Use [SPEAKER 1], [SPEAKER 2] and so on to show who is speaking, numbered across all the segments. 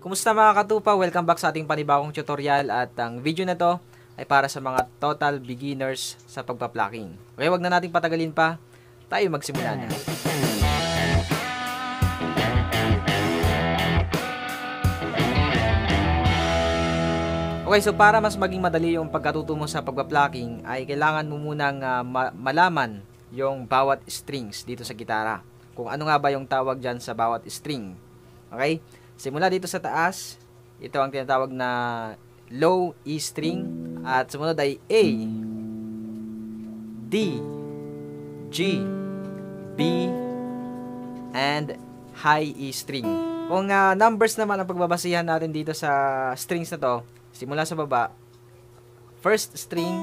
[SPEAKER 1] Kumusta mga katupa? Welcome back sa ating panibagong tutorial at ang video na to ay para sa mga total beginners sa pagpa-plucking. Okay, wag na nating patagalin pa. Tayo magsimula na. Okay, so para mas maging madali yung pagkatuto mo sa pagpa-plucking ay kailangan mo munang malaman yung bawat strings dito sa gitara. Kung ano nga ba yung tawag dyan sa bawat string. Okay? Simula dito sa taas, ito ang tinatawag na low E string at sumunod ay A, D, G, B, and high E string. Kung numbers naman ang pagbabasihan natin dito sa strings na to, simula sa baba, first string,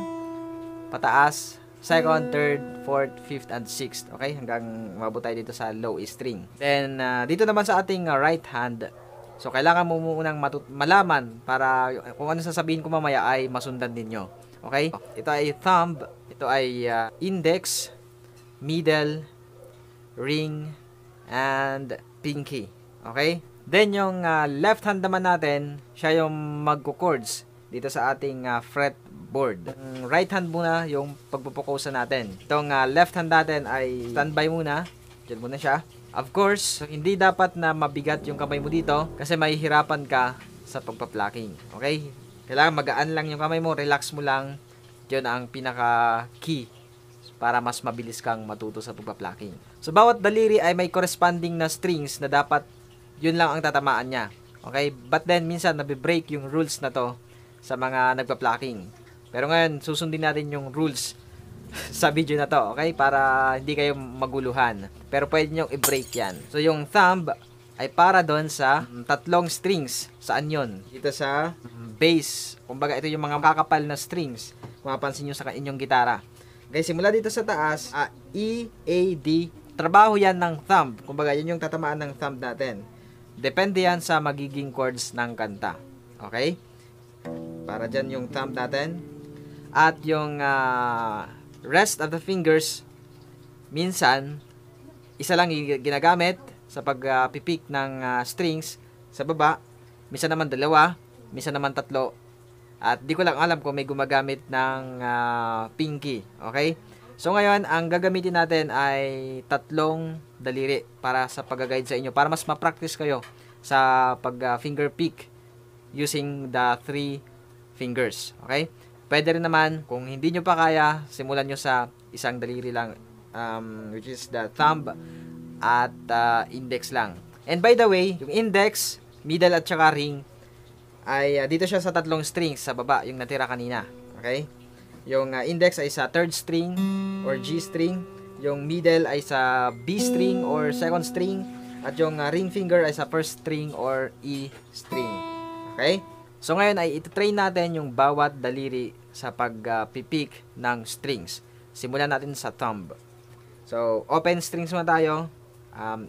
[SPEAKER 1] pataas, second, third, fourth, fifth, and sixth. Okay? Hanggang umabot tayo dito sa low E string. Then, dito naman sa ating right hand, so, kailangan mo munang malaman para kung ano sasabihin ko mamaya ay masundan ninyo. Okay? Ito ay thumb, ito ay index, middle, ring, and pinky. Okay? Then, yung left hand naman natin, siya yung magko-chords dito sa ating fretboard. Right hand muna yung pagpupukosa natin. Itong left hand natin ay standby muna. Diyan muna siya. Of course, hindi dapat na mabigat yung kamay mo dito kasi mahihirapan ka sa pagpa-plucking. Okay? Kailangan magaan lang yung kamay mo, relax mo lang. Yun ang pinaka-key para mas mabilis kang matuto sa pagpa-plucking. So, bawat daliri ay may corresponding na strings na dapat yun lang ang tatamaan niya. Okay? But then, minsan nabe-break yung rules na to sa mga nagpa-plucking. Pero ngayon, susundin natin yung rules sa video na to, okay? Para hindi kayo maguluhan. Pero pwede nyo i-break yan. So, yung thumb ay para doon sa tatlong strings. Saan yun? Dito sa bass. Kumbaga, ito yung mga kakapal na strings. Kung mapansin nyo sa inyong gitara. Okay, simula dito sa taas, E, A, D. Trabaho yan ng thumb. Kumbaga, yun yung tatamaan ng thumb natin. Depende yan sa magiging chords ng kanta. Okay? Para dyan yung thumb natin. At yung rest of the fingers, minsan, isa lang ginagamit sa pag-pipick ng strings sa baba. Minsan naman dalawa, minsan naman tatlo. At di ko lang alam kung may gumagamit ng pinky. Okay? So ngayon, ang gagamitin natin ay tatlong daliri para sa pag-guide sa inyo. Para mas ma-practice kayo sa pag-finger pick using the 3 fingers. Okay? Pwede rin naman, kung hindi nyo pa kaya, simulan nyo sa isang daliri lang, which is the thumb at index lang. And by the way, yung index, middle at saka ring, ay dito siya sa tatlong strings sa baba, yung natira kanina. Okay? Yung index ay sa third string or G string, yung middle ay sa B string or second string, at yung ring finger ay sa first string or E string. Okay? So ngayon ay ito-train natin yung bawat daliri sa pag-pipick ng strings. Simulan natin sa thumb. So open strings muna tayo.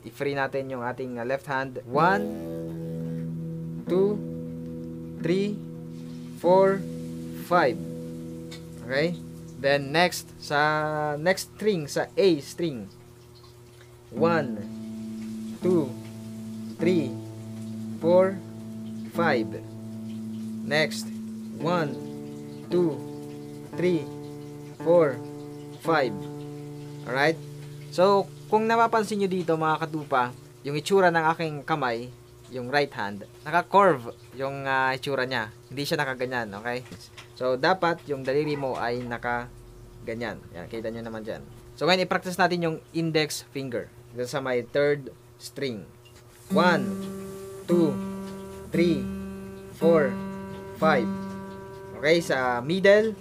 [SPEAKER 1] I-free natin yung ating left hand. 1, 2, 3, 4, 5. Okay? Then next, sa next string, sa A string. 1, 2, 3, 4, 5. Next, 1, 2, 3, 4, 5. Alright? So, kung napapansin nyo dito mga katupa, yung itsura ng aking kamay, yung right hand, naka-curve yung itsura niya. Hindi siya nakaganyan, okay? So, dapat yung daliri mo ay nakaganyan. Yan, kita nyo naman dyan. So, ngayon, i-practice natin yung index finger. Dito sa my third string. 1, 2, 3, 4, 5. Okay, sa middle,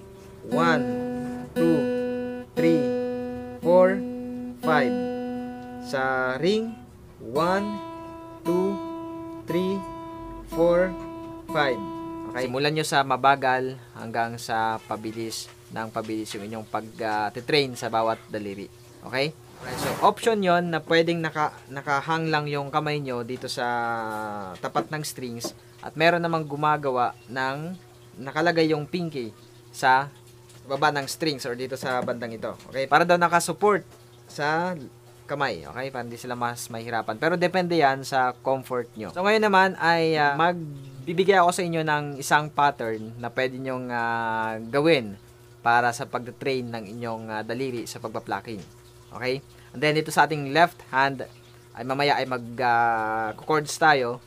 [SPEAKER 1] 1, 2, 3, 4, 5. Sa ring, 1, 2, 3, 4, 5. Okay, simulan nyo sa mabagal hanggang sa pabilis ng pabilis yung inyong pag-train sa bawat daliri. Okay? Alright, so option yon na pwedeng nakahang lang yung kamay nyo dito sa tapat ng strings. At meron namang gumagawa ng nakalagay yung pinky sa baba ng strings or dito sa bandang ito. Okay? Para daw nakasupport sa kamay, okay? Para hindi sila mas mahirapan. Pero depende yan sa comfort nyo. So ngayon naman ay magbibigay ako sa inyo ng isang pattern na pwede nyong gawin para sa pag-train ng inyong daliri sa pagpa-plucking. Okay? And then dito sa ating left hand ay mamaya ay mag-chords tayo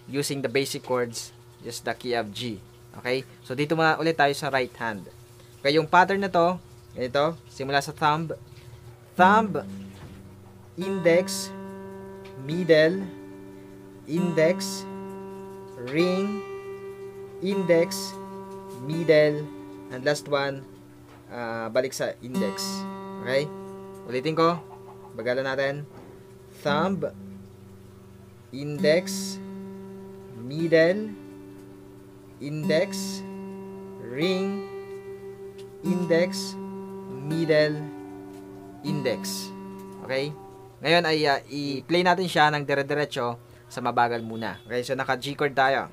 [SPEAKER 1] using the basic chords, just the key of G. Okay? So dito muna ulit tayo sa right hand. Okay, yung pattern na to, ganito, simula sa thumb, index, middle, index, ring, index, middle, and last one, balik sa index. Okay? Ulitin ko. Bagalan natin. Thumb, index, middle, index, ring, index, middle, index. Okay? Ngayon ay i-play natin siya ng dire-diretso sa mabagal muna. Okay? So naka G chord tayo.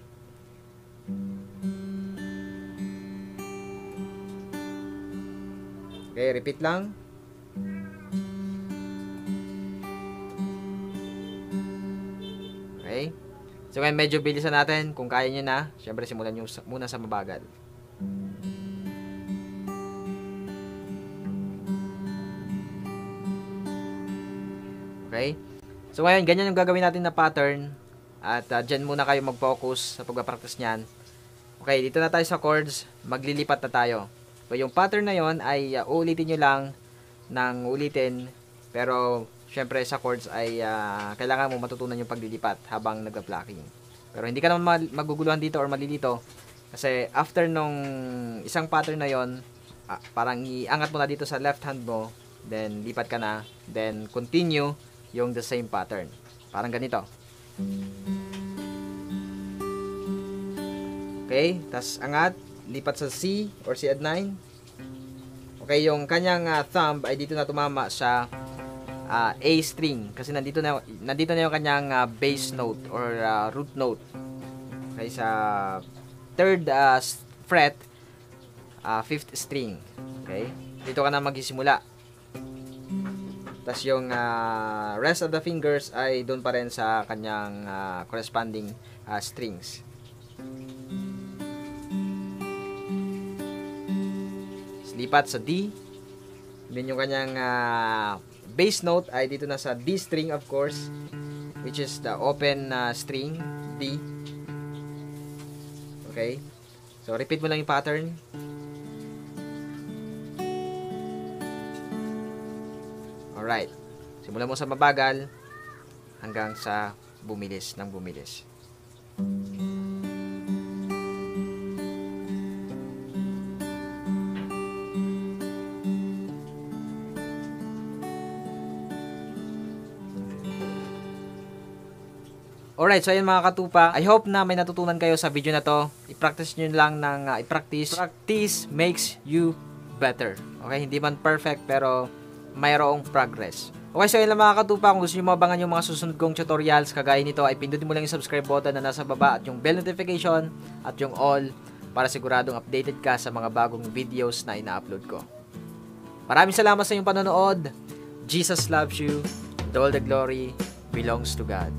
[SPEAKER 1] Okay, repeat lang. Okay? So ngayon medyo bilisan natin. Kung kaya nyo na, syempre simulan nyo muna sa mabagal. Okay? So ngayon, ganyan yung gagawin natin na pattern. At dyan muna kayo mag-focus sa pagpapractice nyan. Okay, dito na tayo sa chords. Maglilipat na tayo. So yung pattern na yon ay ulitin nyo lang ng ulitin. Pero syempre sa chords ay kailangan mo matutunan yung paglilipat habang nagpa-plucking. Pero hindi ka naman maguguluhan dito or malilito. Kasi after nung isang pattern na yon, parang iangat mo na dito sa left hand mo. Then lipat ka na. Then continue yung the same pattern. Parang ganito. Okay, tas angat, lipat sa C or C add 9. Okay, yung kanyang thumb ay dito na tumama sa A string kasi nandito na yung kanyang bass note or root note. Okay, sa third fret, fifth string. Okay, dito ka na magsisimula. Tas yung rest of the fingers ay doon pa rin sa kanyang corresponding strings. Lipat sa D. Then yung kanyang bass note ay dito na sa D string of course, which is the open string D. Okay? So repeat mo lang yung pattern. Alright. Simulan mo sa mabagal hanggang sa bumilis ng bumilis. Alright, so ayun mga katupa. I hope na may natutunan kayo sa video na to. I-practice nyo lang ng i-practice. Practice makes you better. Okay, hindi man perfect pero mayroong progress. Okay, so yun lang mga katupa. Kung gusto nyo mabangan yung mga susunod kong tutorials kagaya nito, ay pindutin mo lang yung subscribe button na nasa baba at yung bell notification at yung all para siguradong updated ka sa mga bagong videos na ina-upload ko. Maraming salamat sa inyong panonood. Jesus loves you. And all the glory belongs to God.